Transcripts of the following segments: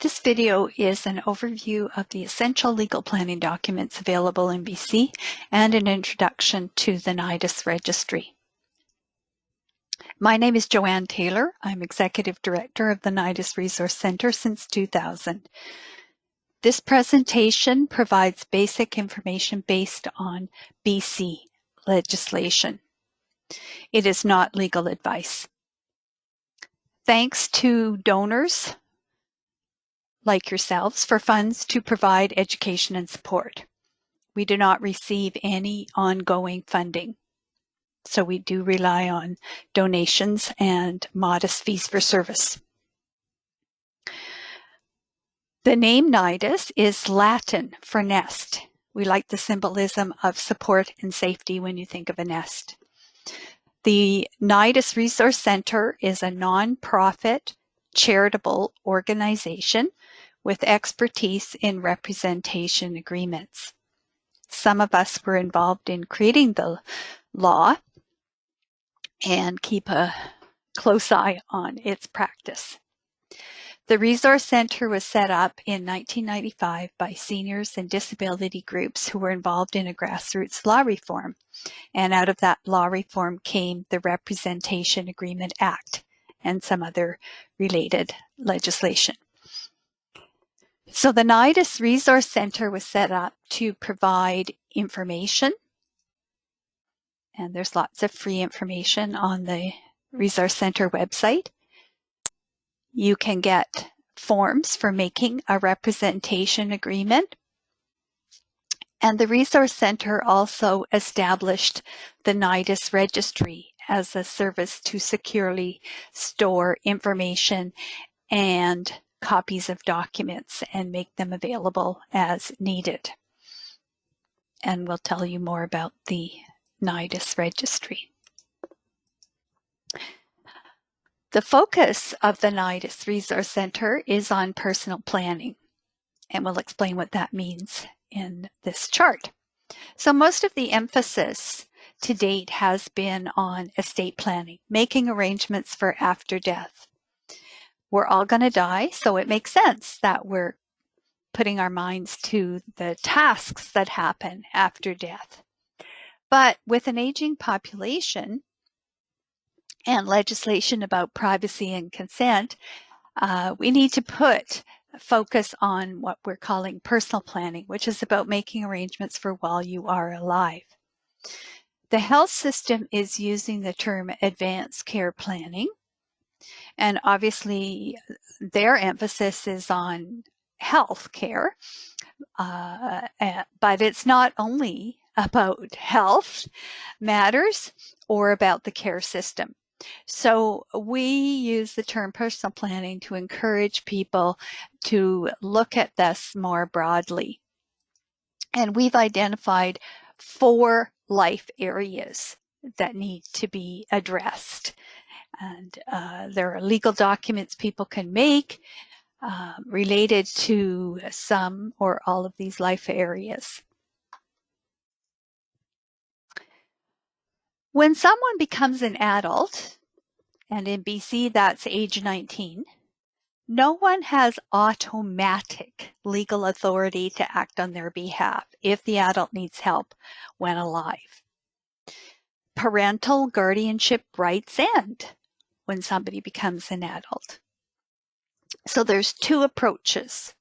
This video is an overview of the essential legal planning documents available in BC and an introduction to the Nidus Registry. My name is Joanne Taylor. I'm Executive Director of the Nidus Resource Centre since 2000. This presentation provides basic information based on BC legislation. It is not legal advice. Thanks to donors like yourselves for funds to provide education and support. We do not receive any ongoing funding, so we do rely on donations and modest fees for service. The name Nidus is Latin for nest. We like the symbolism of support and safety when you think of a nest. The Nidus Resource Centre is a non-profit charitable organization with expertise in representation agreements. Some of us were involved in creating the law and keep a close eye on its practice. The Resource Centre was set up in 1995 by seniors and disability groups who were involved in a grassroots law reform. And out of that law reform came the Representation Agreement Act and some other related legislation. So the Nidus Resource Centre was set up to provide information, and there's lots of free information on the Resource Centre website. You can get forms for making a representation agreement. And the Resource Centre also established the Nidus Registry as a service to securely store information and copies of documents and make them available as needed. And we'll tell you more about the Nidus Registry. The focus of the Nidus Resource Centre is on personal planning, and we'll explain what that means in this chart. So most of the emphasis to date has been on estate planning, making arrangements for after death. We're all going to die, so it makes sense that we're putting our minds to the tasks that happen after death. But with an aging population and legislation about privacy and consent, we need to focus on what we're calling personal planning, which is about making arrangements for while you are alive. The health system is using the term advanced care planning, and obviously their emphasis is on health care, but it's not only about health matters or about the care system. So we use the term personal planning to encourage people to look at this more broadly. And we've identified 4 life areas that need to be addressed. And there are legal documents people can make related to some or all of these life areas. When someone becomes an adult, and in BC that's age 19, no one has automatic legal authority to act on their behalf if the adult needs help when alive. Parental guardianship rights end when somebody becomes an adult. So there's 2 approaches.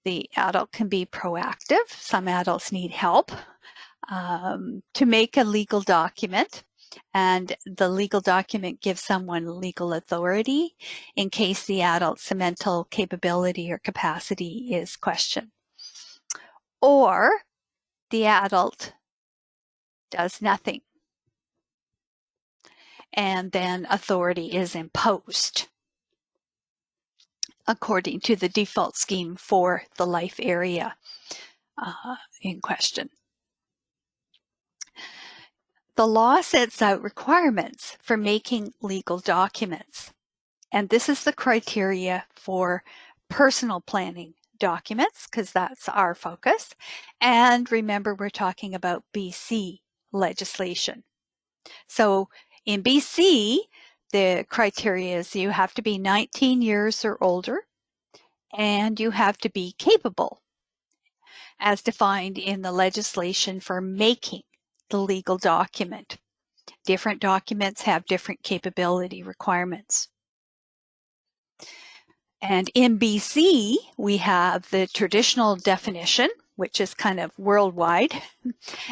The adult can be proactive. Some adults need help to make a legal document, and the legal document gives someone legal authority in case the adult's mental capability or capacity is questioned. Or the adult does nothing, and then authority is imposed according to the default scheme for the life area in question. The law sets out requirements for making legal documents, and this is the criteria for personal planning documents, because that's our focus. And remember, we're talking about BC legislation. So in BC, the criteria is you have to be 19 years or older. and you have to be capable, as defined in the legislation for making the legal document. Different documents have different capability requirements. And in BC, we have the traditional definition, which is kind of worldwide,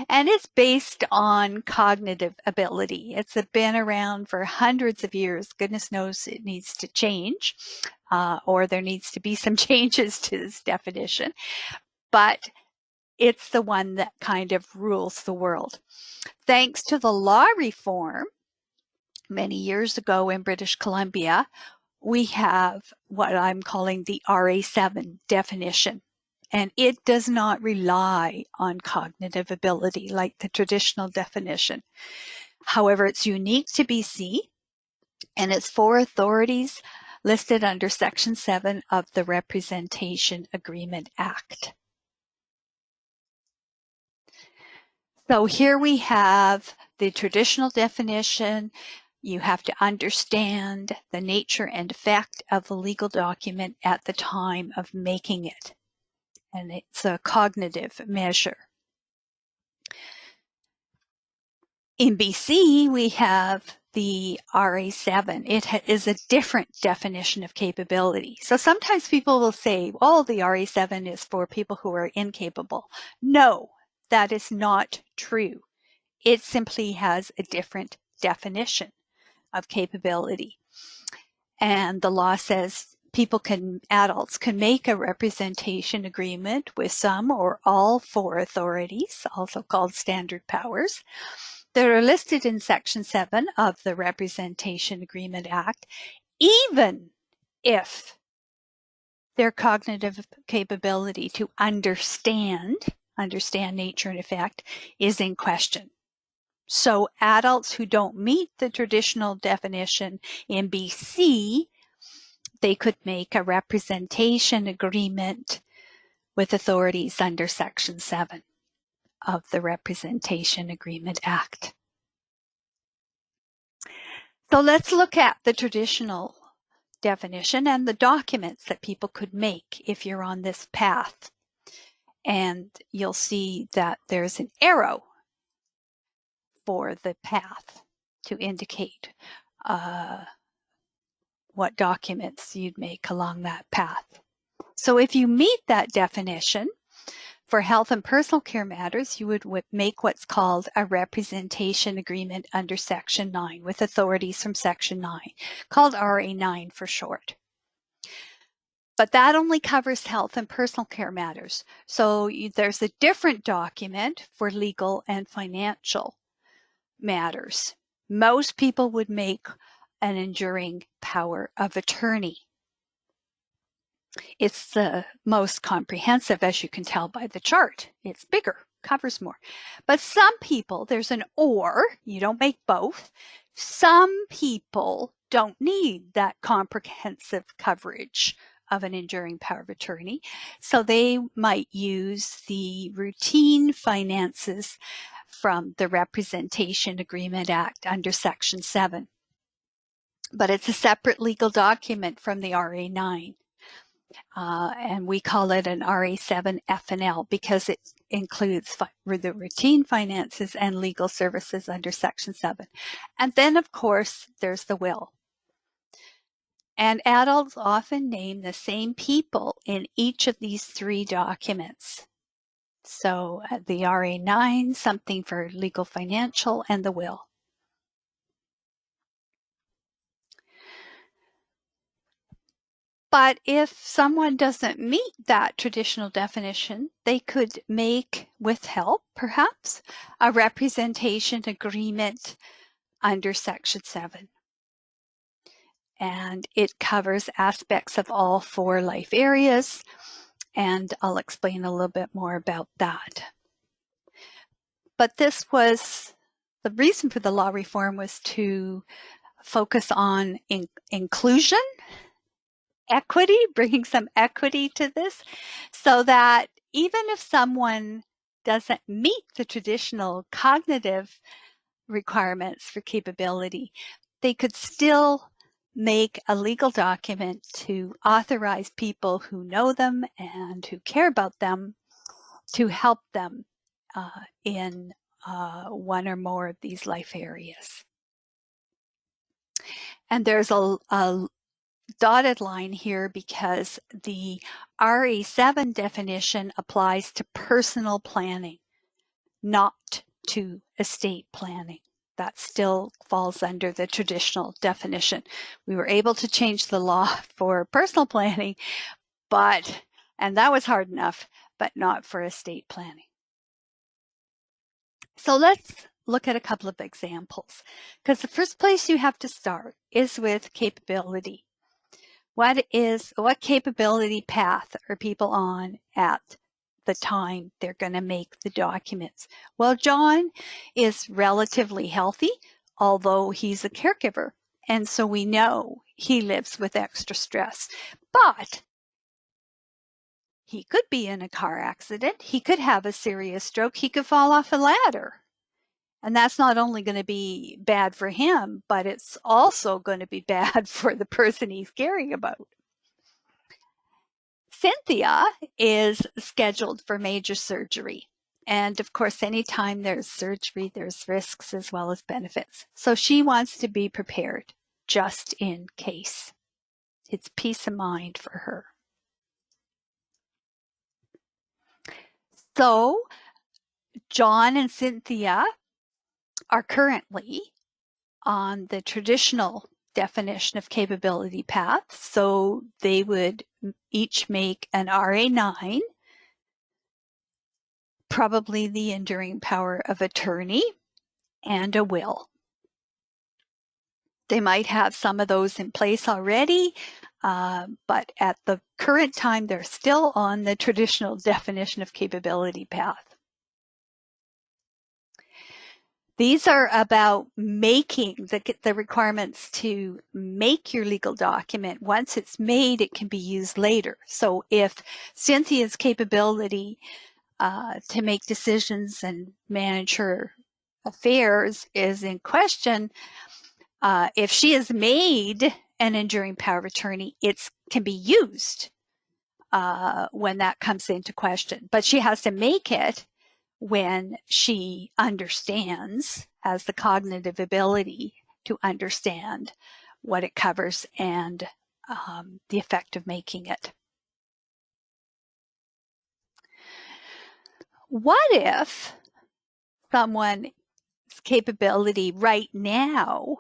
and it's based on cognitive ability. It's been around for hundreds of years. Goodness knows it needs to change, or there needs to be some changes to this definition, but it's the one that kind of rules the world. Thanks to the law reform many years ago in British Columbia, we have what I'm calling the RA7 definition. And it does not rely on cognitive ability like the traditional definition. However, it's unique to BC, and it's for authorities listed under Section 7 of the Representation Agreement Act. So here we have the traditional definition. You have to understand the nature and effect of the legal document at the time of making it. And it's a cognitive measure. In BC, we have the RA7. It is a different definition of capability. So sometimes people will say, oh, the RA7 is for people who are incapable. No, that is not true. It simply has a different definition of capability. And the law says adults can make a representation agreement with some or all four authorities, also called standard powers, that are listed in Section 7 of the Representation Agreement Act, even if their cognitive capability to understand nature and effect is in question. So adults who don't meet the traditional definition in BC, they could make a representation agreement with authorities under Section 7 of the Representation Agreement Act. So let's look at the traditional definition and the documents that people could make if you're on this path. And you'll see that there's an arrow for the path to indicate what documents you'd make along that path. So if you meet that definition, for health and personal care matters, you would make what's called a representation agreement under Section 9 with authorities from Section 9, called RA9 for short. But that only covers health and personal care matters. So there's a different document for legal and financial matters. Most people would make an enduring power of attorney. It's the most comprehensive, as you can tell by the chart. It's bigger, covers more. But some people, there's an or, you don't make both. Some people don't need that comprehensive coverage of an enduring power of attorney. So they might use the routine finances from the Representation Agreement Act under Section 7. But it's a separate legal document from the RA9. And we call it an RA7 F&L because it includes the routine finances and legal services under Section 7. And then, of course, there's the will. And adults often name the same people in each of these three documents. So the RA9, something for legal financial, and the will. But if someone doesn't meet that traditional definition, they could make, with help perhaps, a representation agreement under Section 7. And it covers aspects of all four life areas, and I'll explain a little bit more about that. But this was, the reason for the law reform was to focus on inclusion, equity, bringing some equity to this, so that even if someone doesn't meet the traditional cognitive requirements for capability, they could still make a legal document to authorize people who know them and who care about them to help them in one or more of these life areas. And there's a dotted line here because the RA7 definition applies to personal planning, not to estate planning. That still falls under the traditional definition. We were able to change the law for personal planning, and that was hard enough, but not for estate planning. So let's look at a couple of examples, because the first place you have to start is with capability. What capability path are people on at the time they're going to make the documents? Well, John is relatively healthy, although he's a caregiver. And so we know he lives with extra stress. But he could be in a car accident. He could have a serious stroke. He could fall off a ladder. And that's not only going to be bad for him, but it's also going to be bad for the person he's caring about. Cynthia is scheduled for major surgery. And of course, anytime there's surgery, there's risks as well as benefits. So she wants to be prepared just in case. It's peace of mind for her. So John and Cynthia are currently on the traditional definition of capability path. So they would each make an RA9, probably the enduring power of attorney, and a will. They might have some of those in place already, but at the current time, they're still on the traditional definition of capability path. These are about making the requirements to make your legal document. Once it's made, it can be used later. So if Cynthia's capability to make decisions and manage her affairs is in question, if she has made an enduring power of attorney, it can be used when that comes into question. But she has to make it when she understands, has the cognitive ability to understand what it covers and the effect of making it. What if someone's capability right now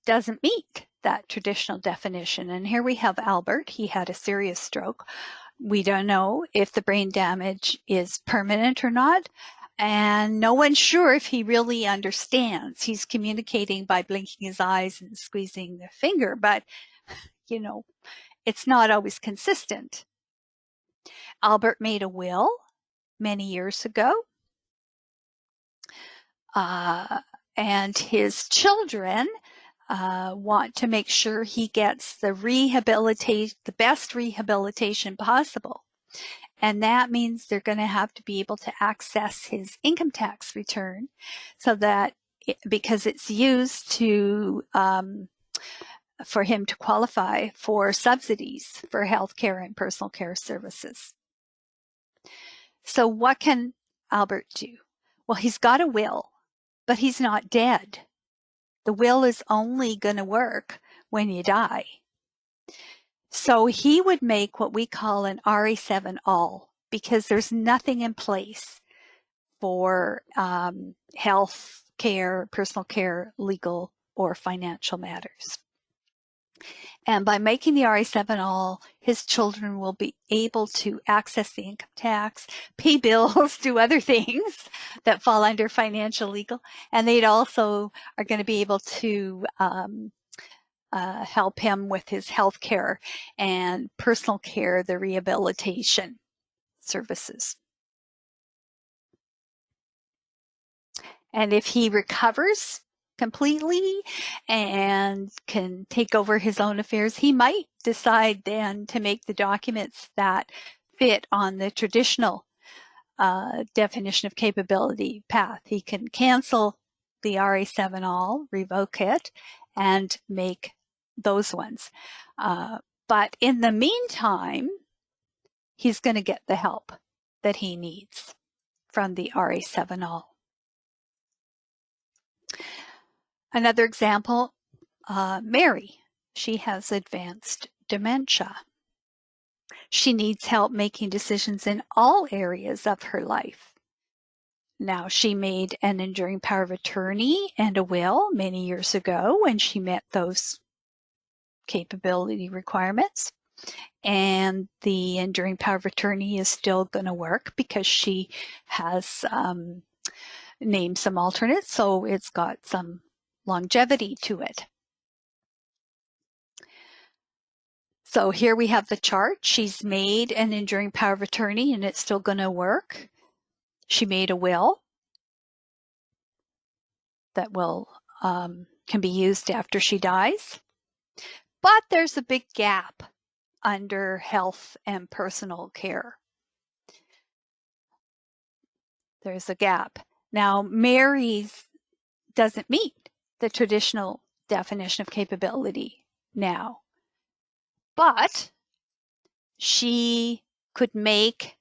doesn't meet that traditional definition? And here we have Albert. He had a serious stroke. We don't know if the brain damage is permanent or not, and no one's sure if he really understands. He's communicating by blinking his eyes and squeezing the finger, but, you know, it's not always consistent. Albert made a will many years ago, and his children want to make sure he gets the best rehabilitation possible. And that means they're going to have to be able to access his income tax return so that because it's used to for him to qualify for subsidies for health care and personal care services. So what can Albert do? Well, he's got a will, but he's not dead. The will is only going to work when you die. So he would make what we call an RA7 all, because there's nothing in place for health care, personal care, legal, or financial matters. And by making the RA7 all, his children will be able to access the income tax, pay bills, do other things that fall under financial legal, and they'd also are going to be able to help him with his health care and personal care, the rehabilitation services. And if he recovers completely and can take over his own affairs, he might decide then to make the documents that fit on the traditional definition of capability path. He can cancel the RA7 all, revoke it, and make those ones. But in the meantime, he's going to get the help that he needs from the RA7 All. Another example, Mary. She has advanced dementia. She needs help making decisions in all areas of her life. Now, she made an enduring power of attorney and a will many years ago when she met those capability requirements. And the enduring power of attorney is still going to work because she has named some alternates, so it's got some longevity to it. So here we have the chart. She's made an enduring power of attorney and it's still going to work. She made a will that will can be used after she dies. But there's a big gap under health and personal care. There's a gap. Now, Mary's doesn't meet the traditional definition of capability now, but she could make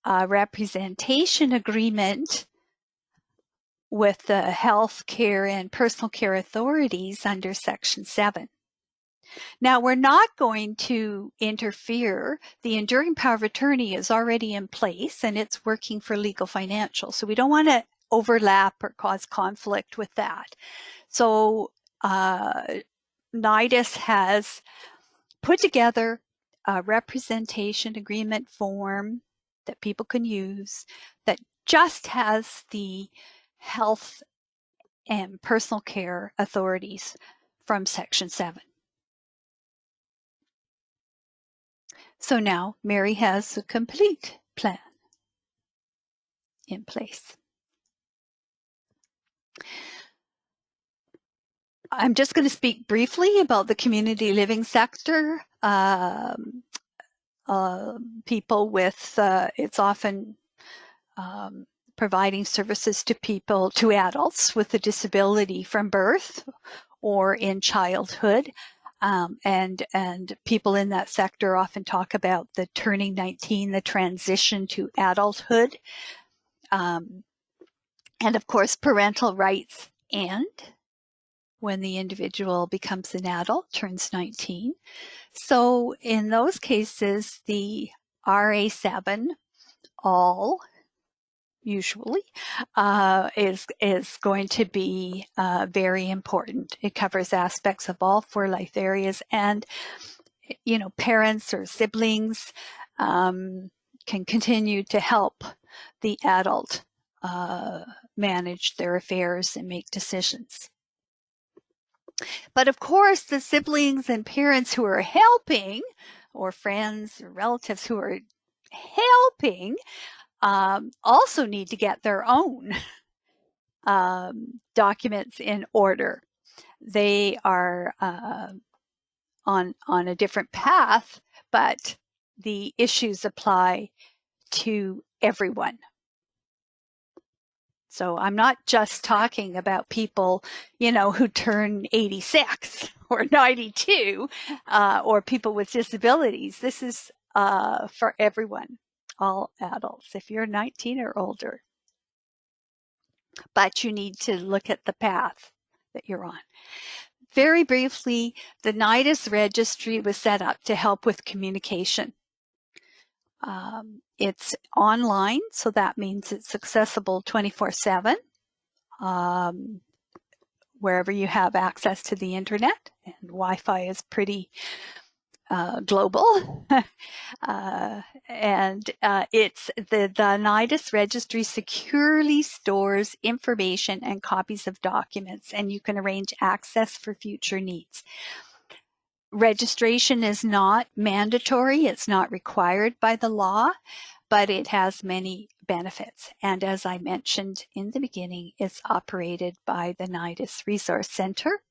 a representation agreement with the health care and personal care authorities under Section 7. Now, we're not going to interfere. The enduring power of attorney is already in place and it's working for legal financial. So we don't want to overlap or cause conflict with that. So Nidus has put together a representation agreement form that people can use that just has the health and personal care authorities from Section 7. So now Mary has a complete plan in place. I'm just going to speak briefly about the community living sector. People with, it's often providing services to people, to adults with a disability from birth or in childhood. And people in that sector often talk about the turning 19, the transition to adulthood. And of course, parental rights end when the individual becomes an adult, turns 19. So in those cases, the RA7 all usually is going to be very important. It covers aspects of all 4 life areas, and parents or siblings can continue to help the adult manage their affairs and make decisions. But of course, the siblings and parents who are helping, or friends or relatives who are helping, also need to get their own documents in order. They are on a different path, but the issues apply to everyone. So I'm not just talking about people, who turn 86 or 92, or people with disabilities. This is for everyone, all adults, if you're 19 or older. But you need to look at the path that you're on. Very briefly, the Nidus Registry was set up to help with communication. It's online, so that means it's accessible 24/7, wherever you have access to the internet, and Wi-Fi is pretty global. It's the Nidus Registry securely stores information and copies of documents, and you can arrange access for future needs. Registration is not mandatory. It's not required by the law, but it has many benefits. And as I mentioned in the beginning, it's operated by the Nidus Resource Center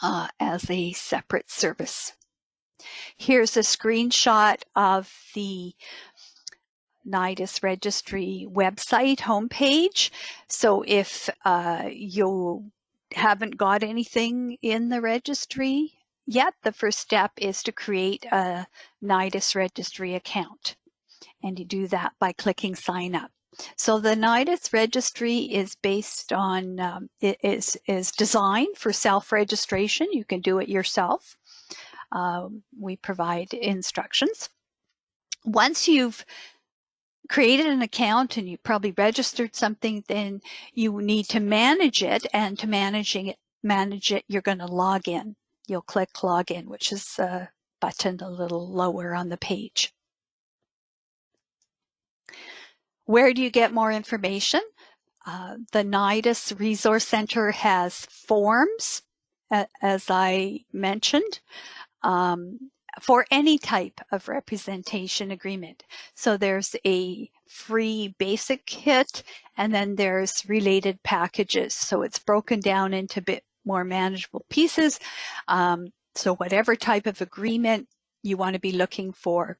as a separate service. Here's a screenshot of the Nidus Registry website homepage. So if you haven't got anything in the registry yet, the first step is to create a Nidus Registry account. And you do that by clicking sign up. So the Nidus Registry is based on, it is designed for self-registration. You can do it yourself. We provide instructions. Once you've created an account and you probably registered something, then you need to manage it. And to manage it, you're going to log in. You'll click login, which is a button a little lower on the page. Where do you get more information? The Nidus Resource Center has forms, as I mentioned, for any type of representation agreement. So there's a free basic kit, and then there's related packages. So it's broken down into a bit more manageable pieces. So whatever type of agreement you want to be looking for,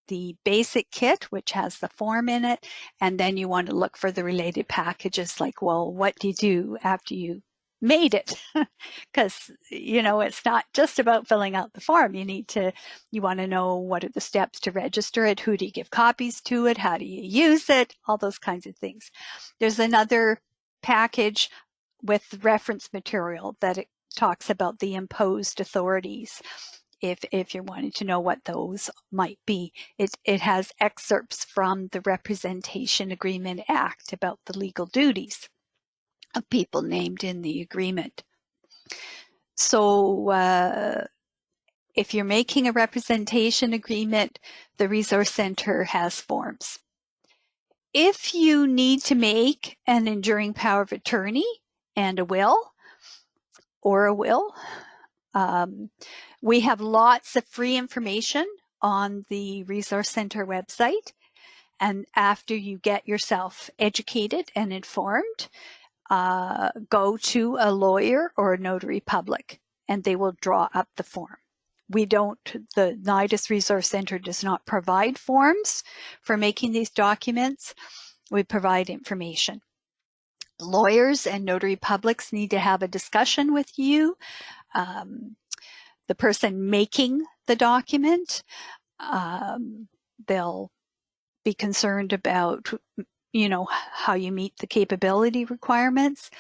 the basic kit, which has the form in it, and then you want to look for the related packages like, well, what do you do after you made it? Because, you know, it's not just about filling out the form. You want to know what are the steps to register it, who do you give copies to it, how do you use it, all those kinds of things. There's another package with reference material that it talks about the imposed authorities. If you're wanting to know what those might be, it has excerpts from the Representation Agreement Act about the legal duties of people named in the agreement. So if you're making a representation agreement, the Resource Center has forms. If you need to make an enduring power of attorney and a will, we have lots of free information on the Resource Center website. And after you get yourself educated and informed, go to a lawyer or a notary public, and they will draw up the form. The Nidus Resource Center does not provide forms for making these documents. We provide information. Lawyers and notary publics need to have a discussion with you. The person making the document, they'll be concerned about, you know, how you meet the capability requirements,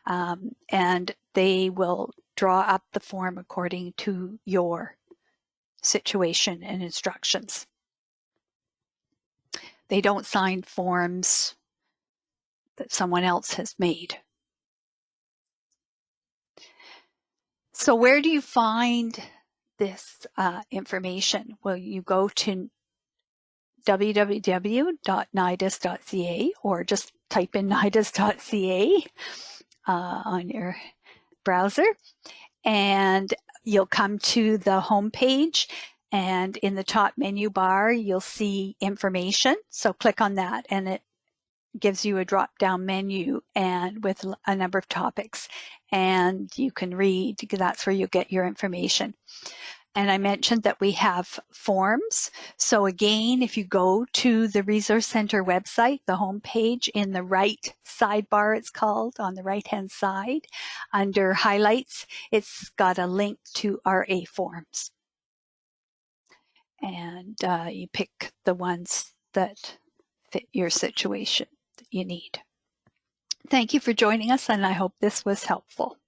and they will draw up the form according to your situation and instructions. They don't sign forms that someone else has made. So where do you find this information? Well, you go to www.nidus.ca or just type in nidus.ca on your browser, and you'll come to the home page, and in the top menu bar you'll see information. So click on that and it gives you a drop-down menu and with a number of topics, and you can read. That's where you get your information. And I mentioned that we have forms. So again, if you go to the Resource Center website, the home page, in the right sidebar, it's called, on the right-hand side, under highlights, it's got a link to RA forms. And you pick the ones that fit your situation that you need. Thank you for joining us, and I hope this was helpful.